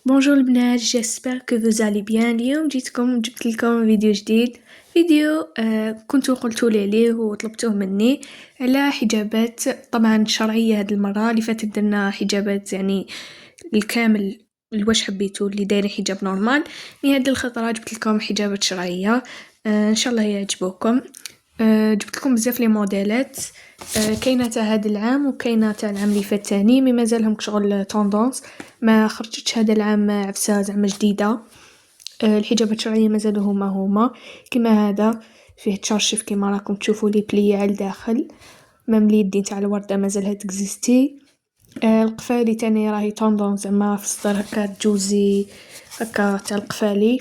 Bonjour البنات j'espère que vous allez bien. اليوم جبت لكم فيديو جديد. فيديو كنتوا قلتوا لي عليه وطلبتوه مني على حجابات طبعا شرعية. هاد المرة اللي فاتت درنا حجابات يعني الكامل الواش حبيتوا اللي دايرين حجاب نورمال. هاد الخطرة جبت لكم حجابات شرعية ان شاء الله يعجبوكم. جبت لكم بزاف لي موديلات. كاينه تاع هذا العام وكاينه تاع العام اللي فات تاني مي مازالهم كشغل توندونس ما خرجتش هذا العام عفسه زعما جديده. الحجابات الشرعيه مازالوا هما كيما هذا فيه تشرشف كيما راكم تشوفوا لي بلي على الداخل ميم اليدين تاع الورده مازالها تكزيستي. القفالي تاني راهي توندونس زعما في الصدر هكا تجوزي هكا تاع القفالي.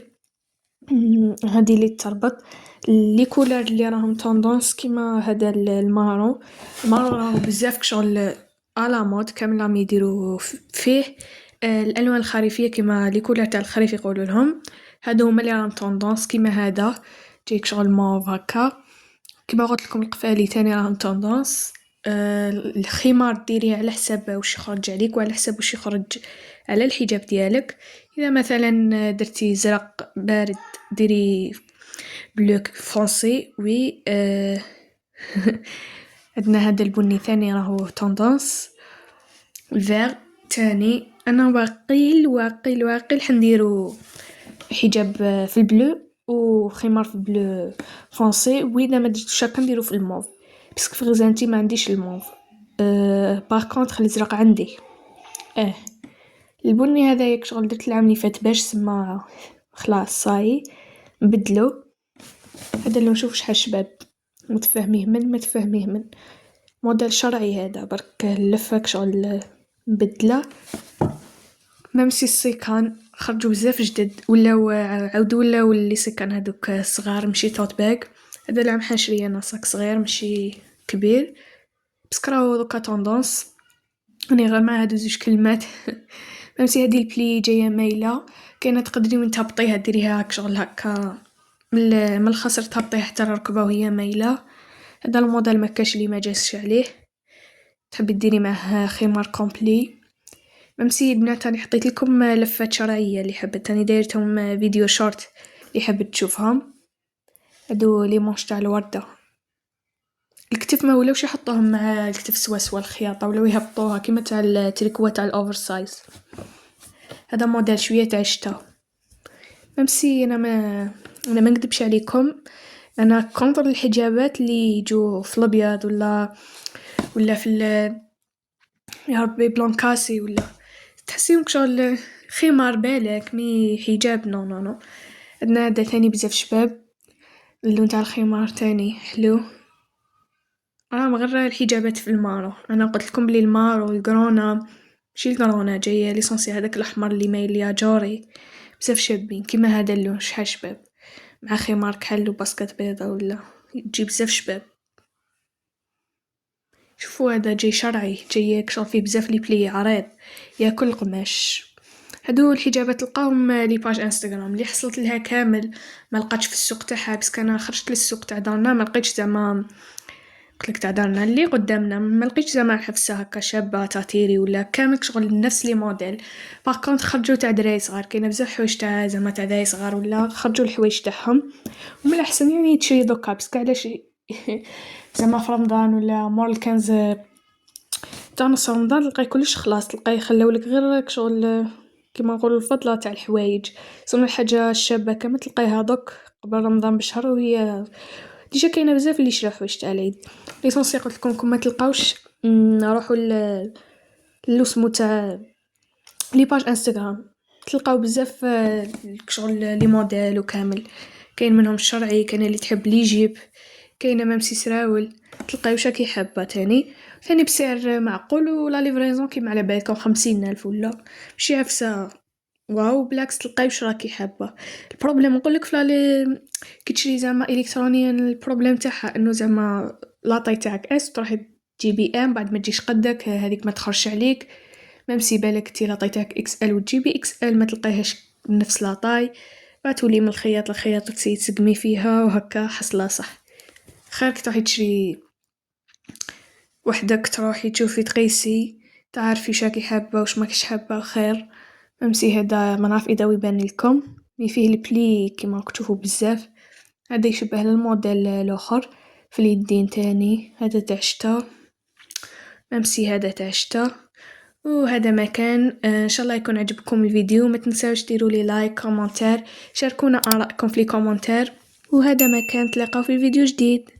هادي اللي تربط لي كولور اللي راهم توندونس كيما هذا المارون راهو بزاف كشغل على مود كامل راهم يديروا فيه. الالوان الخريفيه كيما لي كولور تاع الخريف يقولوا لهم هادو هما اللي راهم توندونس كيما هذا جيك شغل موف هكا. كيما قلت لكم القفالي تاني راهم توندونس. الخمار ديريه على حساب واش يخرج عليك وعلى حساب واش يخرج على الحجاب ديالك. اذا مثلا درتي زرق بارد ديري بلو فرونسي وي. عندنا هذا البني ثاني راهو توندونس. الفيغ تاني انا واقيل حنديرو حجاب في البلو وخمار في البلو فرونسي. واذا ما درتوش هكا نديرو في الموف باسكو في غزانتي ما عنديش الموف. باغ كونطخ الازرق عندي. البني هذا ياك شغل درت العام اللي فات باش سما خلاص صاي نبدلو. هذا اللي نشوف شحال شباب متفاهميه من ما تفاهميه من موديل شرعي هذا برك اللفك شغل مبدله. ميمسي السيكان خرجوا بزاف جدد ولاو عاودوا ولاو اللي سيكان هذوك صغار ماشي توت باك. هذا العام حنشري انا صاك صغير ماشي كبير بس راهو دوكا توندونس. راني غير مع هادو زوج كلمات. ميمسي هادي البلي جايه مايله كاينه تقدري وين تهبطيها ديريها هاك شغل هكا من الخصر تهبطيها حتى الركبه وهي مايله. هذا الموديل ما كاش اللي ما جاسش عليه تحبي ديري معاه خمار كومبلي. ميمسي بنات راني حطيت لكم لفات شرعيه اللي حبت راني دايرتهم فيديو شورت اللي حبت تشوفهم. هادو لي مونش تاع الورده الكتف ما ولاوش يحطوهم مع الكتف سوا الخياطه ولاو يهبطوها كيما تاع التريكوا تاع الاوفر سايز. هذا موديل شويه تاع الشتا. ميمسي انا ما نكذبش عليكم انا كونتر الحجابات اللي يجوا في الابيض ولا في يا ربي بلانكاسي ولا تحسيهم شغل خمار بالك مي حجاب نو. عندنا هذا ثاني بزاف شباب اللون تاع الخمار تاني حلو. غير الحجابات في المارو انا قلت لكم بلي المارو القرونا ماشي القرونا جايه ليسونسي هذاك الاحمر اللي مايل يا جوري بزاف شابين كيما هذا اللون شحال شباب مع خمار كحل وباسكت بيضة ولا تجي بزاف شباب. شوفوا هذا جاي شرعي جاي شغل فيه بزاف لي بلي عريض ياكل قماش. هادو الحجابات تلقاهم لي باج انستغرام اللي حصلت لها كامل ما لقاتش في السوق تاعها بس انا خرجت للسوق تاع دارنا ما لقيتش زعما قلت تاع دارنا اللي قدامنا ما لقيتش زعما حفسه هكا شابه تاتيري ولا كامل شغل نفس لي موديل. باغ كونط خرجوا تاع دراري صغار كاينه بزاف حوايج تاع زعما تاع دراري صغار ولا خرجوا الحوايج تاعهم ومن الاحسن يعني تشري دوكا باسكو علاش زعما في رمضان ولا مور الكنز تاع نص رمضان تلقاي كلش خلاص تلقاي خلاولك غير شغل كيما نقولوا الفضله تاع الحوايج زعما الحاجه الشابه كما تلقايها دوك قبل رمضان بشهر وهي ديجا كاينه بزاف اللي شراو حوايج تاع العيد. ليسونسي قلت لكم ما تلقاوش نروحوا للوسمو تاع لي باج انستغرام تلقاو بزاف شغل لي موديل وكامل كاين منهم الشرعي كاين اللي تحب لي جيب كاينه ميمسي سراول تلقاي واش راكي حابه ثاني بسعر معقول ولا ليفريزون كيما على بالكم 50,000 ولا ماشي عفسه واو بالعكس تلقاي واش راكي حابه. البروبليم نقولك فلالي كي تشري زعما الكترونيا البروبليم تاعها انه زعما لاطاي تاعك اس تروحي تجيبي ام بعد ما تجيش قدك هذيك ما تخرجش عليك. ميمسي بالك تي لاطاي تاعك اكس ال وتجيبي اكس ال ما تلقايهاش نفس لاطاي تولي من الخياط لخياط تسيي تسقمي فيها وهكا حصله صح. خير كي تروحي تشري وحدك تروحي تشوفي تقيسي تعرفي شاكي حابه وش ماكش حابه خير. ميمسي هدا منعرف إذا يبان لكم مي فيه البلي كيما راكم تشوفوا بزاف. هدا يشبه للموديل الآخر في اليدين تاني. هدا تاع الشتا ميمسي هدا تاع الشتا. وهذا مكان ان شاء الله يكون عجبكم الفيديو. ما تنساوش ديروا لي لايك كومنتير شاركونا آراءكم في لي كومنتير. وهذا مكان تلاقاو في فيديو جديد.